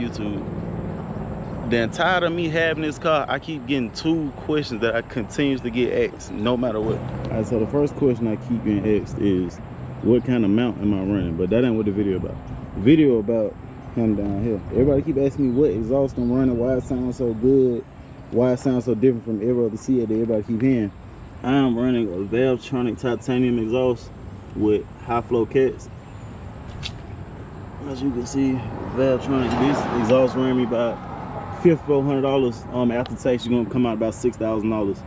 YouTube. Then tired of me having this car, I keep getting 2 questions that I continuously get asked no matter what. Alright, so the first question I keep getting asked is, what kind of mount am I running? But that ain't what the video about. The video about him down here. Everybody keep asking me what exhaust I'm running, why it sounds so good, why it sounds so different from every other C8 that everybody keep hearing. I am running a Valvetronic titanium exhaust with high flow cats. As you can see, Valvetronic, this exhaust ran me about $5,400. After tax, you're gonna come out about $6,000.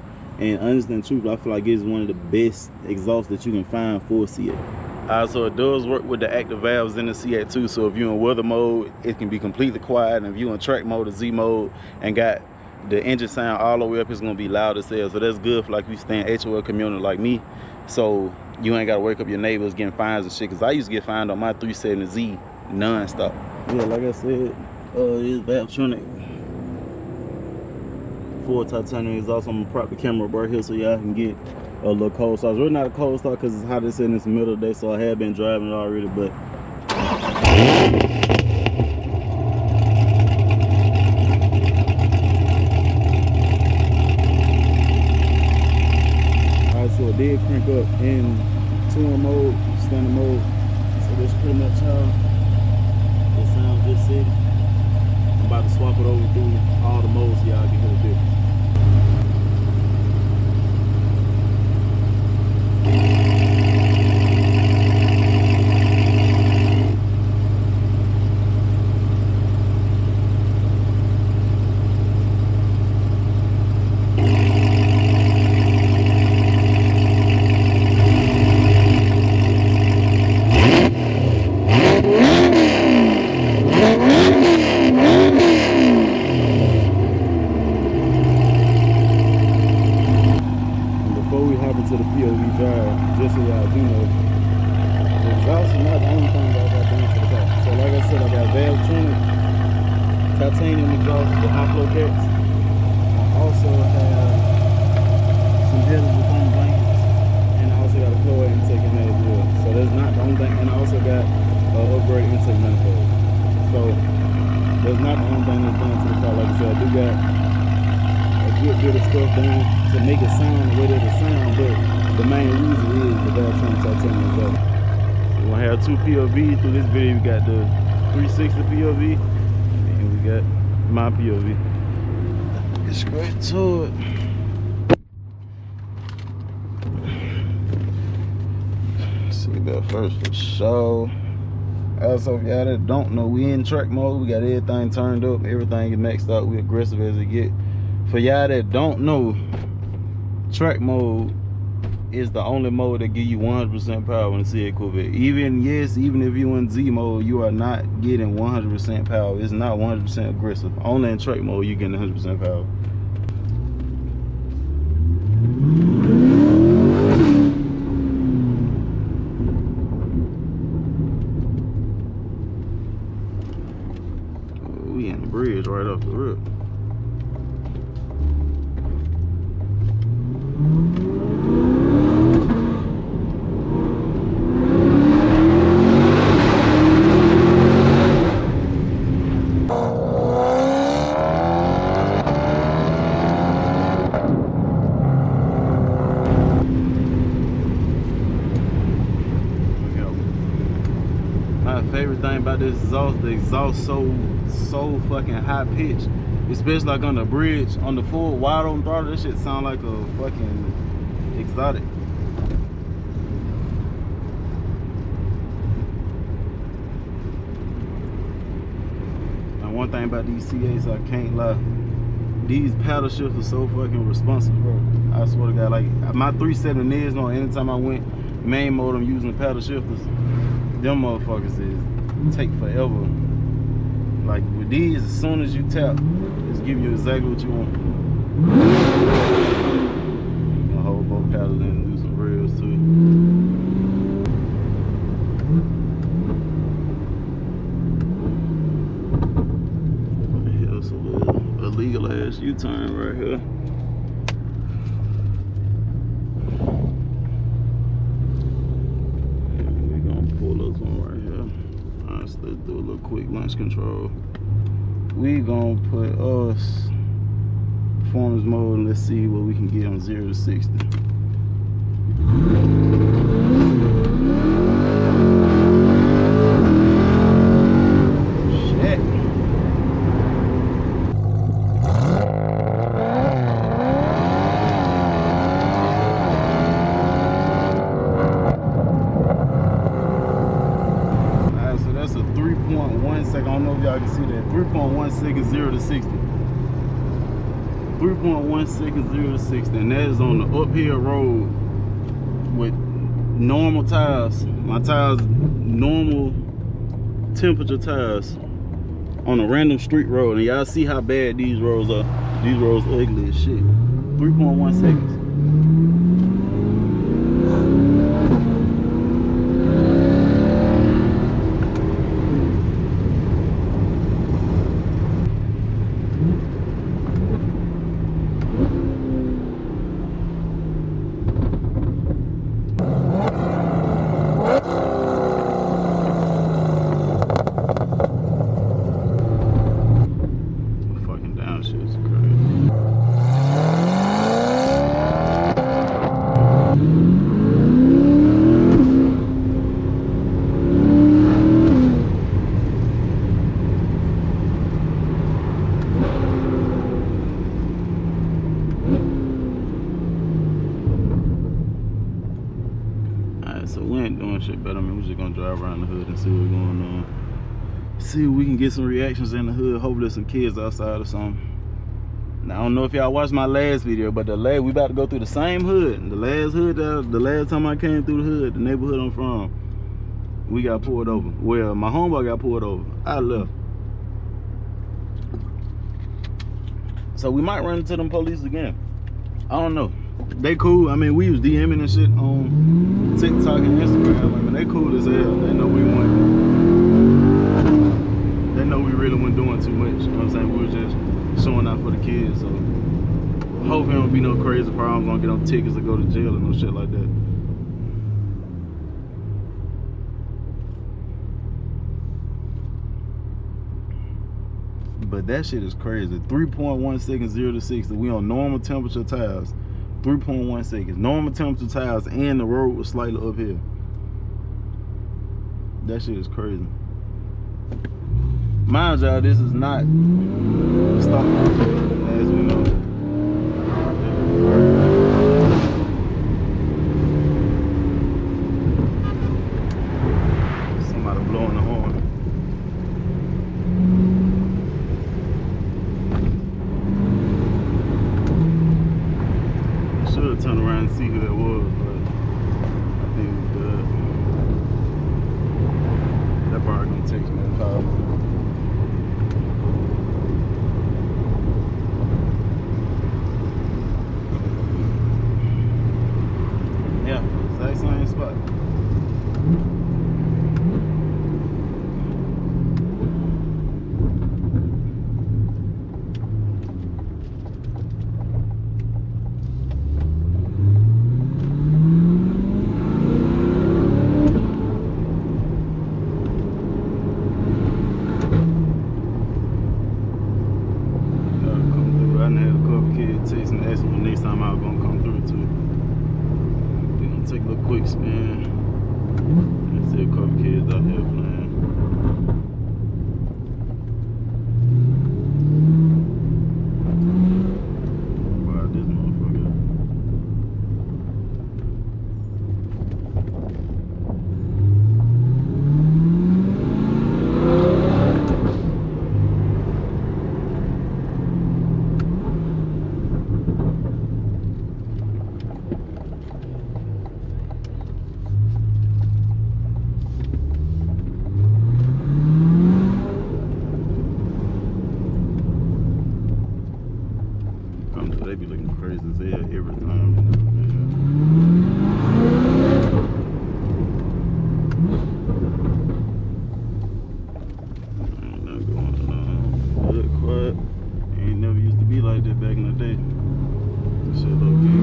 And honestly and truthfully, I feel like it's one of the best exhausts that you can find for a C8. Alright, so it does work with the active valves in the C8 too. So if you're in weather mode, it can be completely quiet. And if you're in track mode or Z mode and got the engine sound all the way up, it's gonna be loud as hell. So that's good for like you stay in HOL community like me. So you ain't gotta wake up your neighbors getting fines and shit. Cause I used to get fined on my 370Z non-stop. Yeah, like I said, it's Valvetronic full titanium exhaust. I'm gonna prop the camera up right here so y'all can get a little cold start. It's really not a cold start because it's hot as in the middle of the day, so I have been driving it already, but alright, so it did crank up in touring mode, standard mode. So that's pretty much how it sounds this city. I'm about to swap it over through all the modes so y'all can hear the difference. To the POV drive, just so y'all do know, the exhaust is not the only thing that I got done for the car. So like I said, I got Valvetronic titanium exhaust with high flow cats. I also have some headers with foam blankets, and I also got a flow intake in there as well. So that's not the only thing, and I also got an upgrade intake manifold. So that's not the only thing that's done to the car. Like I said, I do got a good bit of stuff done to make it sound the way that it sounds, but the main reason is the Valvetronic titanium exhaust. We're gonna have 2 POVs through this video. We got the 360 POV and we got my POV. Get straight to it. See that first for sure. Also, if y'all that don't know, we in track mode. We got everything turned up, everything is maxed out. We aggressive as it get. For y'all that don't know, track mode is the only mode that give you 100% power in the C8 Corvette. Even if you're in Z mode, you are not getting 100% power. It's not 100% aggressive. Only in track mode you getting 100% power. We in the bridge right off the rip. My favorite thing about this exhaust, the exhaust so fucking high pitched, especially like on the bridge, on the full wide open throttle. This shit sound like a fucking exotic. And one thing about these C8s, I can't lie, these paddle shifts are so fucking responsive, bro. I swear to God, like my 370 is on. Anytime I went main mode, I'm using paddle shifters. Them motherfuckers is take forever. Like with these, as soon as you tap, it's give you exactly what you want. I'll hold both paddles in and do some rails too. Here's a little illegal ass U-turn right here. Let's do a little quick launch control. We gonna put us performance mode and let's see what we can get on 0 to 60. That's a 3.1 second. I don't know if y'all can see that. 3.1 seconds 0 to 60. 3.1 seconds 0 to 60. And that is on the uphill road with normal tires. My tires, normal temperature tires on a random street road. And y'all see how bad these roads are. These roads ugly as shit. 3.1 seconds. Downshifts are crazy. Alright, so we ain't doing shit better. I mean, we're just gonna drive around the hood and see what's going on. See if we can get some reactions in the hood. Hopefully some kids outside or something. Now I don't know if y'all watched my last video, but we about to go through the same hood. The last time I came through the hood, the neighborhood I'm from, we got pulled over. Well, my homeboy got pulled over. I left. So we might run into them police again. I don't know. They cool. I mean, we was DMing and shit on TikTok and Instagram. I mean, they cool as hell. They know we weren't. They know we really weren't doing too much. You know what I'm saying? We were just showing out for the kids. So hopefully there don't be no crazy problems. Don't get no tickets or go to jail or no shit like that. But that shit is crazy. 3.1 seconds 0 to 60. We on normal temperature tires. 3.1 seconds. Normal temperature tires and the road was slightly uphill. That shit is crazy. Mind y'all, this is not stop, as we know. Somebody blowing the horn. I should have turned around and see who that was, but I think it was good. That bar gonna text me and call me. Same spot. I done had a couple kids text and ask me next time I was gonna come through too. Take a little quick spin and see a couple kids out here playing. Wow, this motherfucker. They be looking crazy as hell every time. Ain't nothing going on. Good, quiet. Ain't never used to be like that back in the day. This shit low key.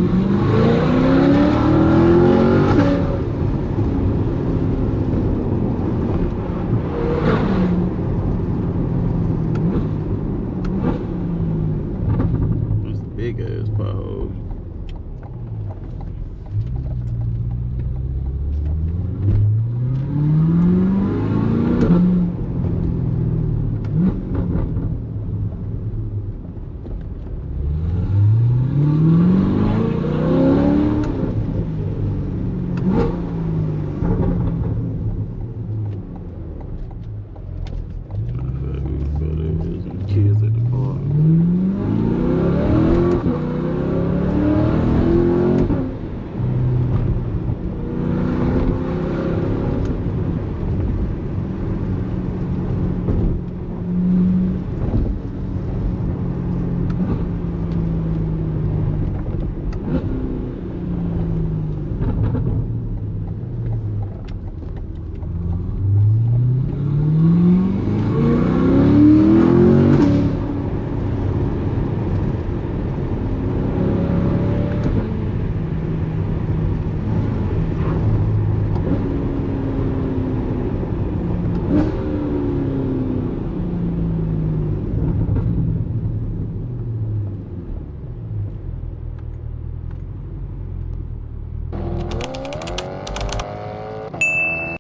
ass potholes.